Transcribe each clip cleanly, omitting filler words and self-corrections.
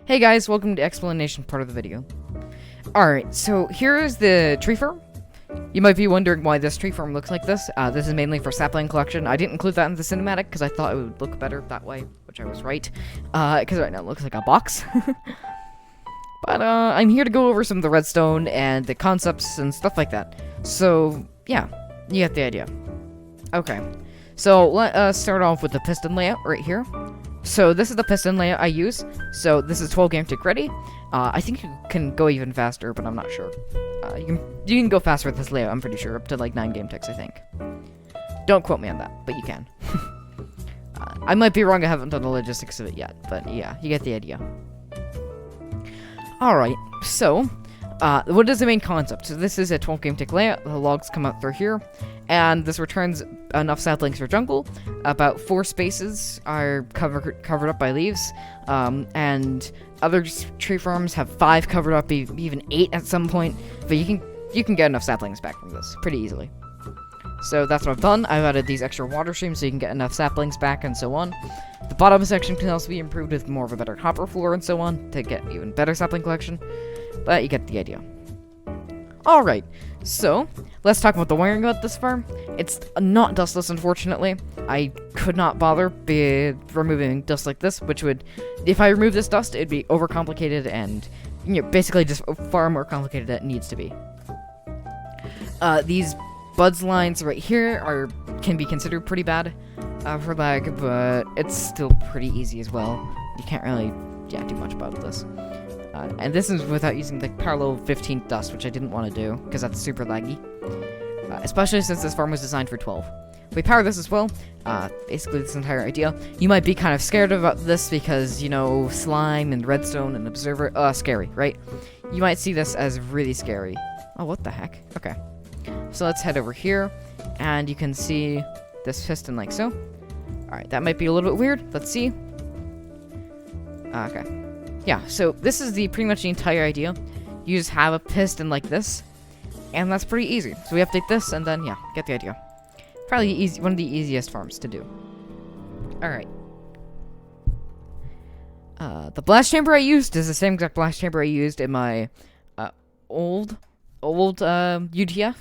Hey guys, welcome to the explanation part of the video. Alright, so here is the tree farm. You might be wondering why this tree farm looks like this. This is mainly for Sapling Collection. I didn't include that in the cinematic because I thought it would look better that way, which I was right. Because right now it looks like a box. But I'm here to go over some of the redstone and the concepts and stuff like that. So, yeah, you get the idea. Okay, so let us start off with the piston layout right here. So this is the piston layout I use. So this is 12 game tick ready. I think you can go even faster, but I'm not sure. You can go faster with this layout, I'm pretty sure, up to like 9 game ticks, I think. Don't quote me on that, but you can. I might be wrong, I haven't done the logistics of it yet, but yeah, you get the idea. Alright, so, what is the main concept? So this is a 12 game tick layout, the logs come out through here, and this returns enough saplings for jungle. About 4 spaces are covered up by leaves, and other tree farms have 5 covered up, even 8 at some point, but you can get enough saplings back from this pretty easily. So that's what I've done. I've added these extra water streams so you can get enough saplings back and so on. The bottom section can also be improved with more of a better hopper floor and so on to get even better sapling collection, but you get the idea. Alright, so let's talk about the wiring about this farm. It's not dustless, unfortunately. I could not bother removing dust like this, which would, if I remove this dust, it'd be overcomplicated and, you know, basically just far more complicated than it needs to be. These buds lines right here can be considered pretty bad for lag, but it's still pretty easy as well. You can't really, do much about this. And this is without using the parallel 15th dust, which I didn't want to do, because that's super laggy. Especially since this farm was designed for 12. We power this as well, basically this entire idea. You might be kind of scared about this because, you know, slime and redstone and observer, scary, right? You might see this as really scary. Oh, what the heck? Okay. So let's head over here, and you can see this piston like so. Alright, that might be a little bit weird. Let's see. Okay. Yeah, so this is pretty much the entire idea. You just have a piston like this, and that's pretty easy. So we update this, and then, yeah, get the idea. Probably one of the easiest farms to do. Alright. The blast chamber I used is the same exact blast chamber I used in my old UTF,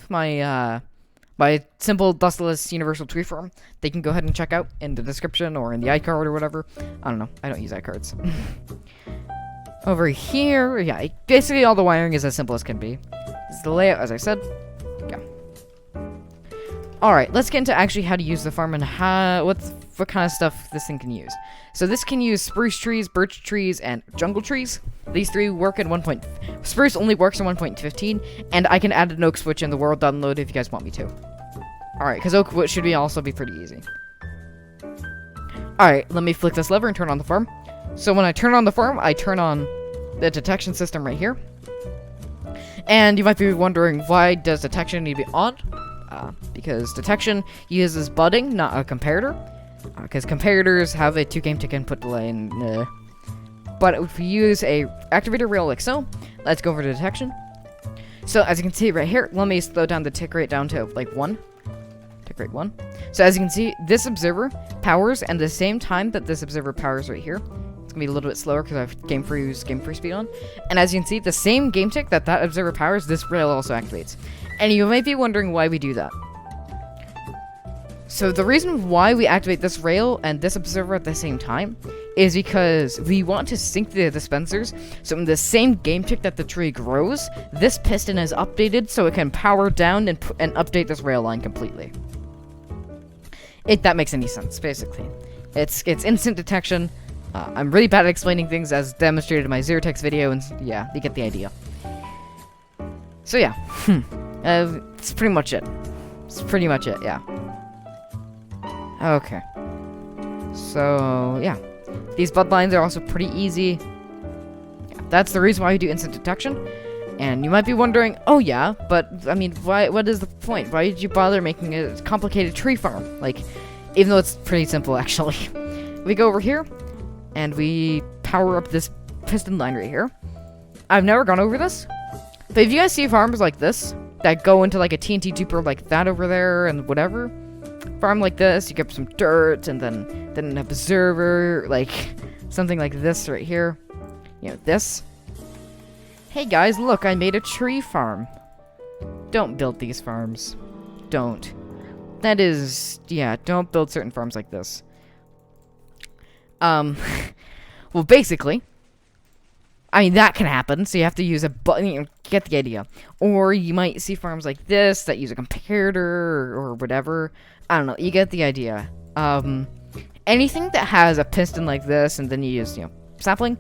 my simple dustless universal tree farm. They can go ahead and check out in the description or in the iCard or whatever. I don't know. I don't use iCards. Over here, yeah, basically all the wiring is as simple as can be. This is the layout, as I said. Yeah. Alright, let's get into actually how to use the farm and what kind of stuff this thing can use. So this can use spruce trees, birch trees, and jungle trees. These 3 work in Spruce only works in 1.15, and I can add an oak switch in the world download if you guys want me to. Alright, because oak should also be pretty easy. Alright, let me flick this lever and turn on the farm. So when I turn on the farm, I turn on the detection system right here. And you might be wondering, why does detection need to be on? Because detection uses budding, not a comparator. Because comparators have a 2 game tick input delay, and but if we use a activator rail like so, let's go over to detection. So as you can see right here, let me slow down the tick rate down to like 1. Tick rate 1. So as you can see, this observer powers, and the same time that this observer powers right here, it's gonna be a little bit slower because I have game free speed on. And as you can see, the same game tick that observer powers, this rail also activates. And you might be wondering why we do that. So the reason why we activate this rail and this observer at the same time is because we want to sync the dispensers, so in the same game tick that the tree grows, this piston is updated so it can power down and update this rail line completely. If that makes any sense, basically. It's instant detection. I'm really bad at explaining things, as demonstrated in my Zero-Text video, and yeah, you get the idea. So yeah, it's pretty much it. Yeah. Okay. So, yeah. These bud lines are also pretty easy. Yeah, that's the reason why we do instant detection. And you might be wondering, oh yeah, but, I mean, what is the point? Why did you bother making a complicated tree farm? Like, even though it's pretty simple, actually. We go over here, and we power up this piston line right here. I've never gone over this, but if you guys see farms like this, that go into like a TNT duper like that over there, and whatever, farm like this, you get some dirt, and then an observer, like something like this right here. this. Hey guys, look, I made a tree farm. Don't build these farms. Don't. That is, yeah, don't build certain farms like this. Well, basically, I mean, that can happen, so you have to use a button, get the idea. Or you might see farms like this that use a comparator or whatever. I don't know, you get the idea. Anything that has a piston like this, and then you use, sapling.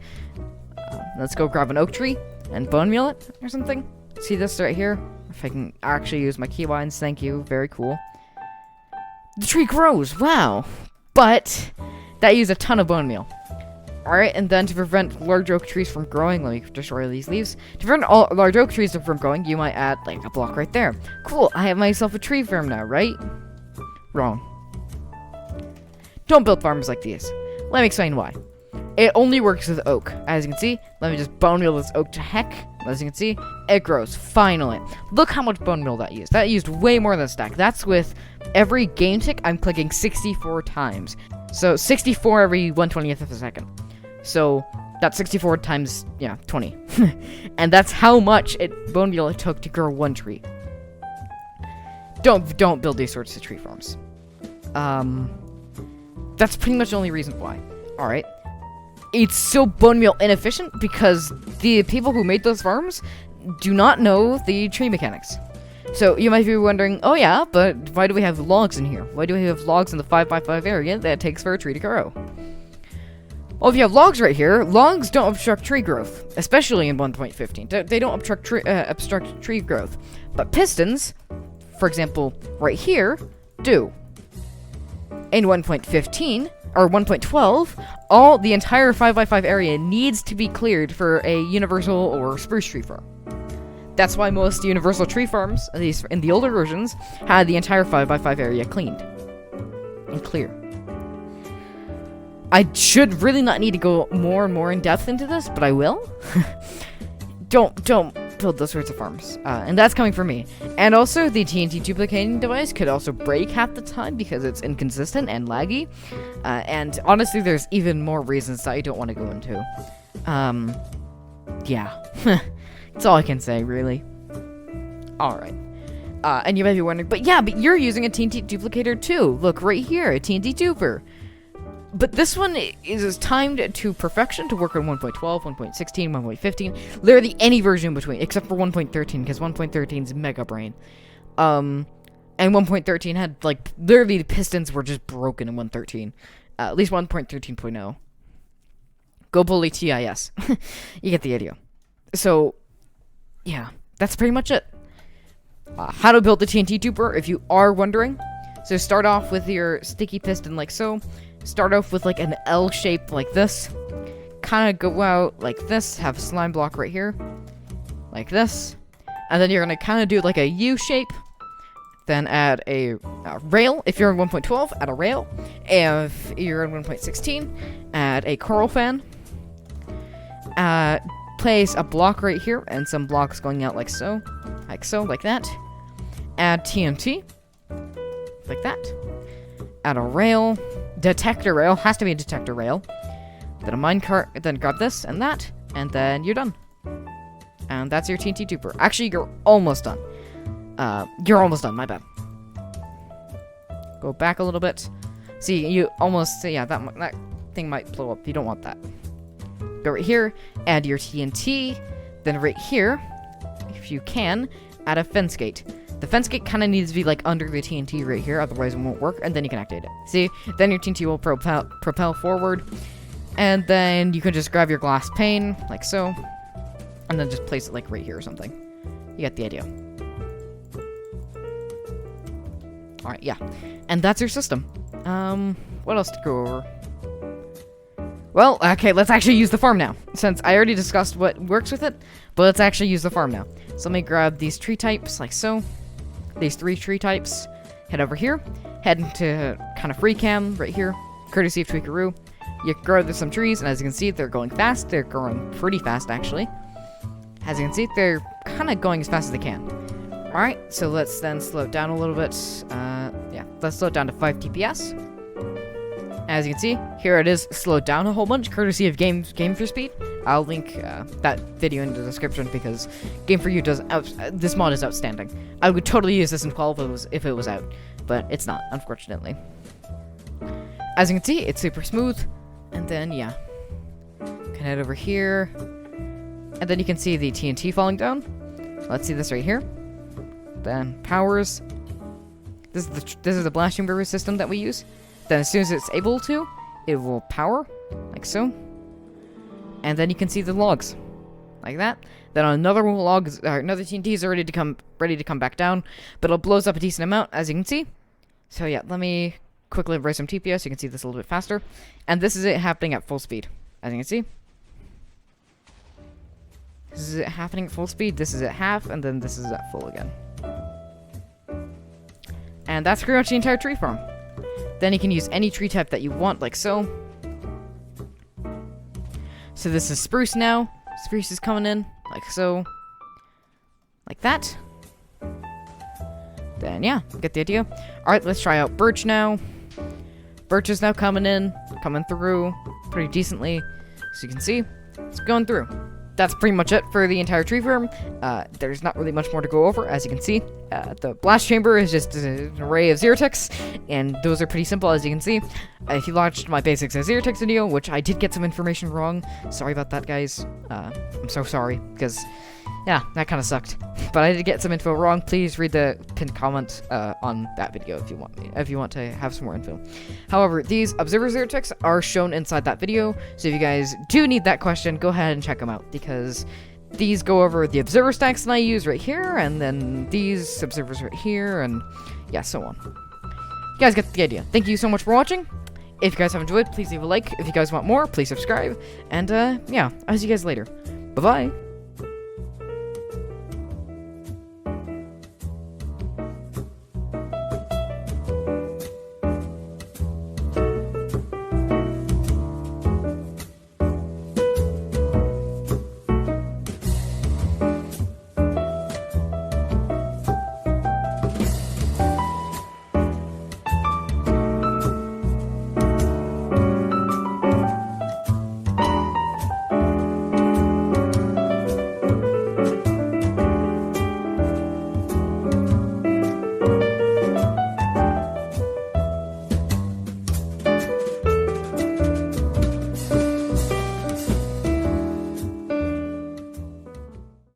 Let's go grab an oak tree and bone meal it or something. See this right here? If I can actually use my keybinds, thank you, very cool. The tree grows, wow. But that used a ton of bone meal. Alright, and then to prevent large oak trees from growing, let me destroy these leaves. To prevent all large oak trees from growing, you might add, like, a block right there. Cool, I have myself a tree farm now, right? Wrong. Don't build farms like these. Let me explain why. It only works with oak. As you can see, let me just bone meal this oak to heck. As you can see, it grows, finally. Look how much bone meal that used. That used way more than a stack. That's with every game tick, I'm clicking 64 times. So 64 every 1/20th of a second. So that's 64 times, 20. And that's how much bone meal it took to grow one tree. Don't build these sorts of tree farms. That's pretty much the only reason why. Alright. It's so bone meal inefficient because the people who made those farms do not know the tree mechanics. So you might be wondering, oh yeah, but why do we have logs in here? Why do we have logs in the 5x5 area that it takes for a tree to grow? Well, if you have logs right here, logs don't obstruct tree growth, especially in 1.15. They don't obstruct tree growth. But pistons, for example, right here, do. In 1.15, or 1.12, the entire 5x5 area needs to be cleared for a universal or spruce tree farm. That's why most universal tree farms, at least in the older versions, had the entire 5x5 area cleaned and clear. I should really not need to go more and more in depth into this, but I will. Don't build those sorts of farms. And that's coming from me. And also, the TNT duplicating device could also break half the time because it's inconsistent and laggy. And honestly, there's even more reasons that I don't want to go into. Yeah. That's all I can say, really. Alright. And you might be wondering, but you're using a TNT duplicator too. Look, right here, a TNT duper. But this one is timed to perfection to work on 1.12, 1.16, 1.15, literally any version in between, except for 1.13, because 1.13 is Mega Brain. And 1.13 had, like, literally the pistons were just broken in 1.13. At least 1.13.0. Go bully TIS. You get the idea. So, yeah, that's pretty much it. How to build the TNT duper, if you are wondering. So start off with your sticky piston like so. Start off with like an L shape like this. Kind of go out like this. Have a slime block right here. Like this. And then you're going to kind of do like a U shape. Then add a rail. If you're in 1.12, add a rail. If you're in 1.16, add a coral fan. Place a block right here and some blocks going out like so. Like that. Add TNT. Like that. Add a rail. Detector rail. Has to be a detector rail. Then a minecart. Then grab this and that. And then you're done. And that's your TNT duper. Actually, you're almost done. You're almost done. My bad. Go back a little bit. See, you almost... Yeah, that thing might blow up. You don't want that. Go right here. Add your TNT. Then right here, if you can, add a fence gate. The fence gate kind of needs to be like under the TNT right here, otherwise it won't work, and then you can activate it. See? Then your TNT will propel forward, and then you can just grab your glass pane, like so, and then just place it like right here or something. You get the idea. Alright, yeah. And that's your system. What else to go over? Well, okay, let's actually use the farm now. Since I already discussed what works with it, but let's actually use the farm now. So let me grab these tree types, like so. These 3 tree types. Head over here. Head into kind of free cam right here. Courtesy of Tweakaroo. You grow some trees, and as you can see, they're going fast. They're growing pretty fast, actually. As you can see, they're kind of going as fast as they can. Alright, so let's then slow it down a little bit. Yeah, let's slow it down to 5 TPS. As you can see, here it is slowed down a whole bunch, courtesy of Game for Speed. I'll link that video in the description because Game for You does this mod is outstanding. I would totally use this in 12 if it was out, but it's not, unfortunately. As you can see, it's super smooth, and then yeah, can head over here, and then you can see the TNT falling down. Let's see this right here. Then powers. This is the blast chamber system that we use. Then as soon as it's able to, it will power, like so. And then you can see the logs, like that. Then another another TNT is ready to come back down, but it blows up a decent amount, as you can see. So yeah, let me quickly raise some TPS so you can see this a little bit faster. And this is it happening at full speed, as you can see. This is it happening at full speed. This is at half, and then this is at full again. And that's pretty much the entire tree farm. Then you can use any tree type that you want, like so. So this is Spruce now. Spruce is coming in, like so. Like that. Then yeah, get the idea. Alright, let's try out Birch now. Birch is now coming through pretty decently. So you can see, it's going through. That's pretty much it for the entire tree farm. There's not really much more to go over, as you can see. The blast chamber is just an array of Xerotix, and those are pretty simple, as you can see. If you watched my basics of Xerotix video, which I did get some information wrong, sorry about that, guys. I'm so sorry, because, yeah, that kind of sucked. But I did get some info wrong. Please read the pinned comment on that video if you want to have some more info. However, these observer Xerotix are shown inside that video, so if you guys do need that question, go ahead and check them out, because these go over the observer stacks that I use right here, and then these observers right here, and yeah, so on. You guys get the idea. Thank you so much for watching. If you guys have enjoyed, please leave a like. If you guys want more, please subscribe. And yeah, I'll see you guys later. Bye-bye.